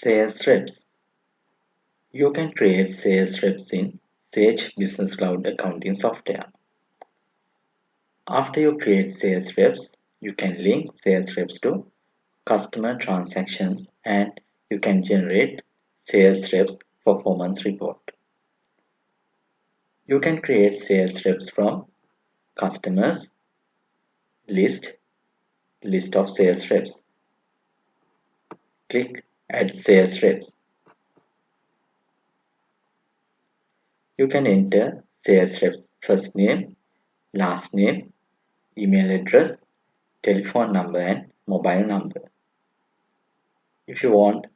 Sales reps. You can create sales reps in Sage Business Cloud accounting software. After you create sales reps, you can link sales reps to customer transactions and you can generate sales reps performance report. You can create sales reps from customers, list of sales reps. Click add sales reps. You can enter sales reps first name, last name, email address, telephone number and mobile number. If you want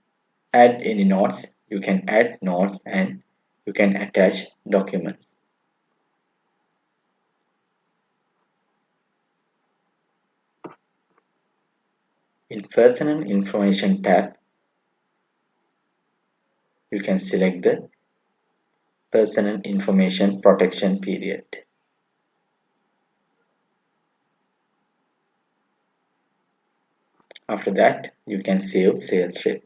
add any notes, you can add notes and you can attach documents. In personal information tab, you can select the personal information protection period. After that, you can save sales rep.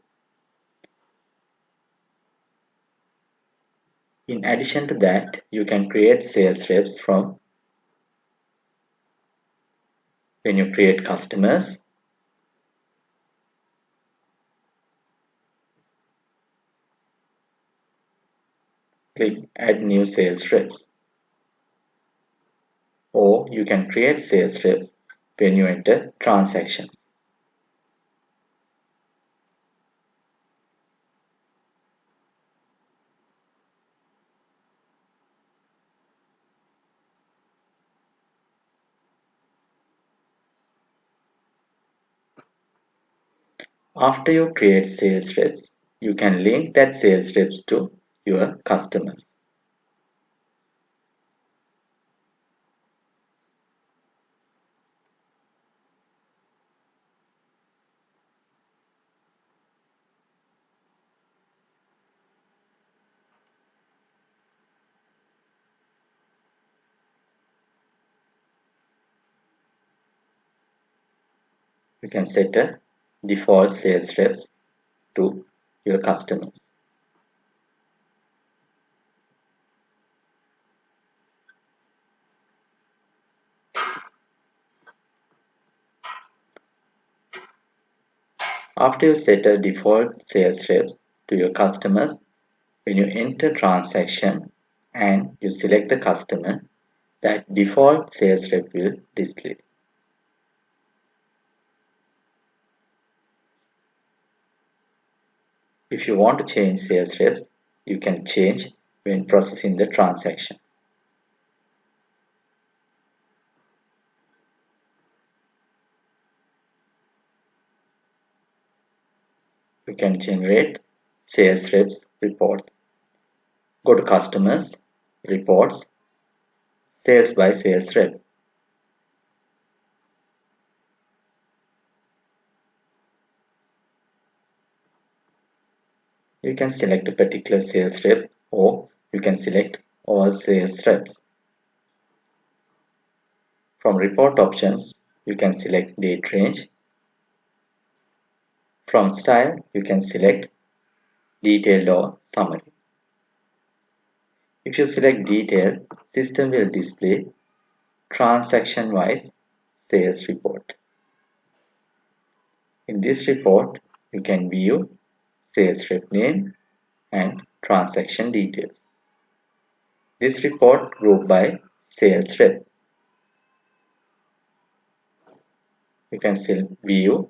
In addition to that, you can create sales reps from when you create customers, click add new sales reps. Or you can create sales reps when you enter transactions. After you create sales reps, you can link that sales reps to your customers. You can set a default sales reps to your customers. After you set a default sales reps to your customers, when you enter transaction and you select the customer, that default sales rep will display. If you want to change sales reps, you can change when processing the transaction. You can generate sales reps reports. Go to customers, reports, sales by sales rep. You can select a particular sales rep or you can select all sales reps. From report options, you can select date range. From style, you can select detailed or summary. If you select detailed, system will display transaction-wise sales report. In this report, you can view sales rep name and transaction details. This report grouped by sales rep. You can still view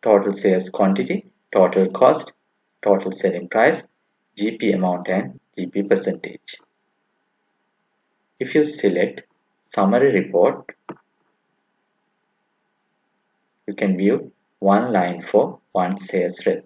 total sales quantity, total cost, total selling price, GP amount and GP percentage. If you select summary report, you can view one line for one sales rep.